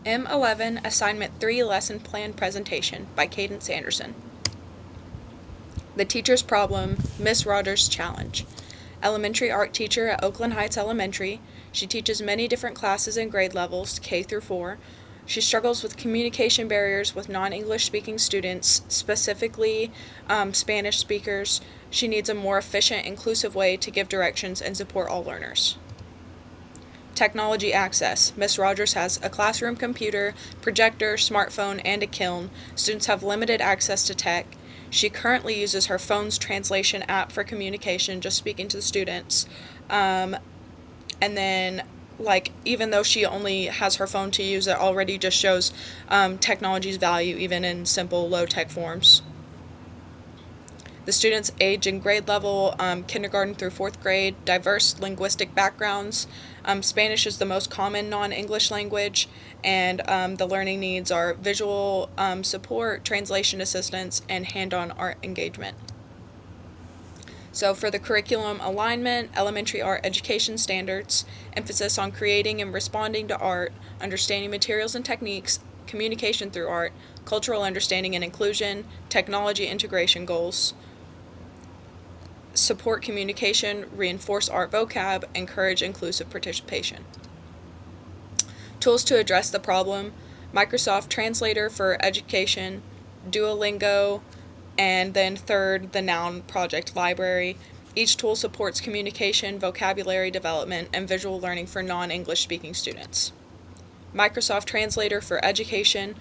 M11 Assignment 3 Lesson Plan Presentation by Cadence Anderson. The Teacher's Problem, Miss Rogers' Challenge. Elementary art teacher at Oakland Heights Elementary. She teaches many different classes and grade levels, K through 4. She struggles with communication barriers with non-English speaking students, specifically Spanish speakers. She needs a more efficient, inclusive way to give directions and support all learners. Technology access. Miss Rogers has a classroom computer, projector, smartphone, and a kiln. Students have limited access to tech. She currently uses her phone's translation app for communication, just speaking to the students. And then, even though she only has her phone to use, it already just shows technology's value, even in simple, low-tech forms. The students' age and grade level, kindergarten through 4th grade, diverse linguistic backgrounds. Spanish is the most common non-English language, and the learning needs are visual support, translation assistance, and hand-on art engagement. So for the curriculum alignment, elementary art education standards, emphasis on creating and responding to art, understanding materials and techniques, communication through art, cultural understanding and inclusion, technology integration goals. Support communication, reinforce art vocab, encourage inclusive participation. Tools to address the problem: Microsoft Translator for education, Duolingo, and then third, the Noun Project Library. Each tool supports communication, vocabulary development, and visual learning for non-English speaking students. Microsoft Translator for education.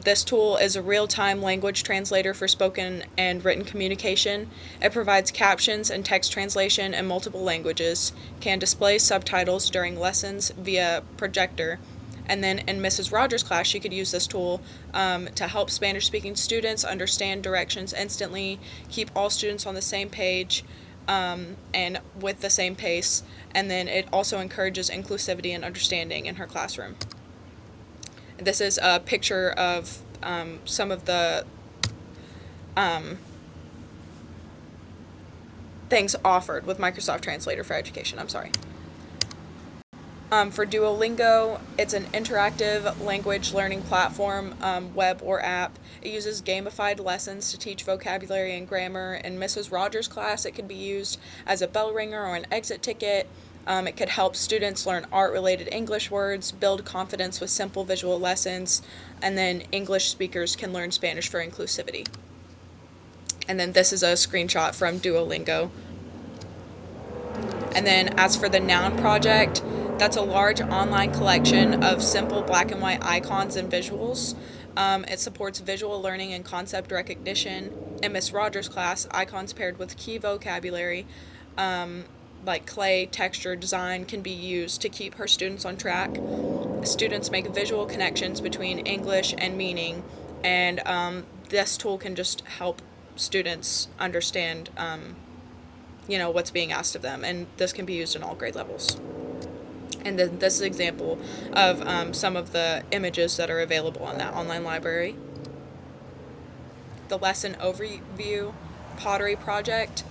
This tool is a real-time language translator for spoken and written communication. It provides captions and text translation in multiple languages, can display subtitles during lessons via projector. And then in Mrs. Rogers' class, she could use this tool to help Spanish-speaking students understand directions instantly, keep all students on the same page, and with the same pace. And then it also encourages inclusivity and understanding in her classroom. This is a picture of some of the things offered with Microsoft Translator for education. For Duolingo, it's an interactive language learning platform, web or app. It uses gamified lessons to teach vocabulary and grammar. In Mrs. Rogers' class, it could be used as a bell ringer or an exit ticket. It could help students learn art-related English words, build confidence with simple visual lessons, and then English speakers can learn Spanish for inclusivity. And then this is a screenshot from Duolingo. And then as for the Noun Project, that's a large online collection of simple black and white icons and visuals. It supports visual learning and concept recognition. In Miss Rogers' class, icons paired with key vocabulary, like clay, texture, design, can be used to keep her students on track. Students make visual connections between English and meaning, and this tool can just help students understand, what's being asked of them, and this can be used in all grade levels. And then this is an example of some of the images that are available on that online library. The lesson overview, pottery project.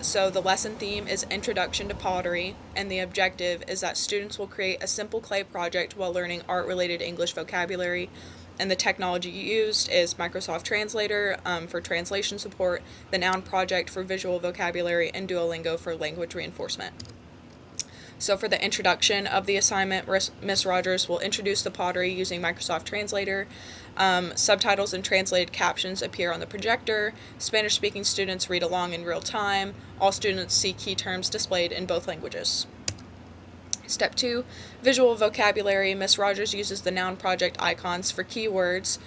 So the lesson theme is Introduction to Pottery, and the objective is that students will create a simple clay project while learning art-related English vocabulary. And the technology used is Microsoft Translator for translation support, the Noun Project for visual vocabulary, and Duolingo for language reinforcement. So for the introduction of the assignment, Miss Rogers will introduce the pottery using Microsoft Translator. Subtitles and translated captions appear on the projector. Spanish-speaking students read along in real time. All students see key terms displayed in both languages. Step 2, visual vocabulary. Miss Rogers uses the Noun Project icons for keywords,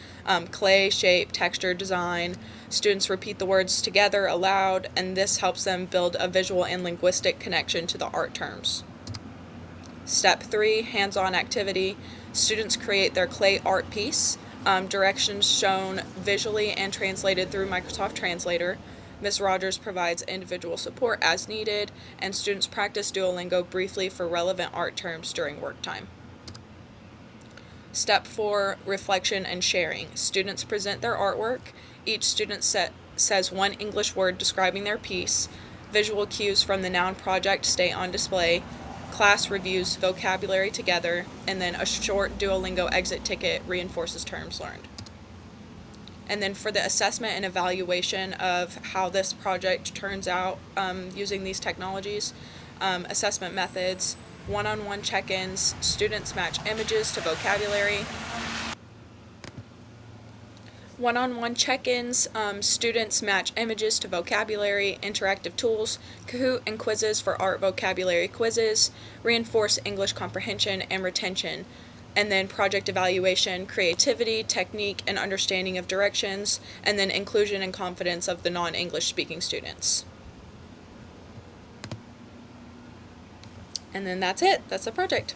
clay, shape, texture, design. Students repeat the words together aloud, and this helps them build a visual and linguistic connection to the art terms. Step 3, hands-on activity. Students create their clay art piece. Directions shown visually and translated through Microsoft Translator. Ms. Rogers provides individual support as needed, and students practice Duolingo briefly for relevant art terms during work time. Step 4, reflection and sharing. Students present their artwork. Each student says one English word describing their piece. Visual cues from the Noun Project stay on display. class reviews vocabulary together, and then a short Duolingo exit ticket reinforces terms learned. And then for the assessment and evaluation of how this project turns out using these technologies, assessment methods, one-on-one check-ins, students match images to vocabulary. One-on-one check-ins, students match images to vocabulary, interactive tools, Kahoot and quizzes for art vocabulary quizzes, reinforce English comprehension and retention, and then project evaluation, creativity, technique, and understanding of directions, and then inclusion and confidence of the non-English speaking students. And then that's it. That's the project.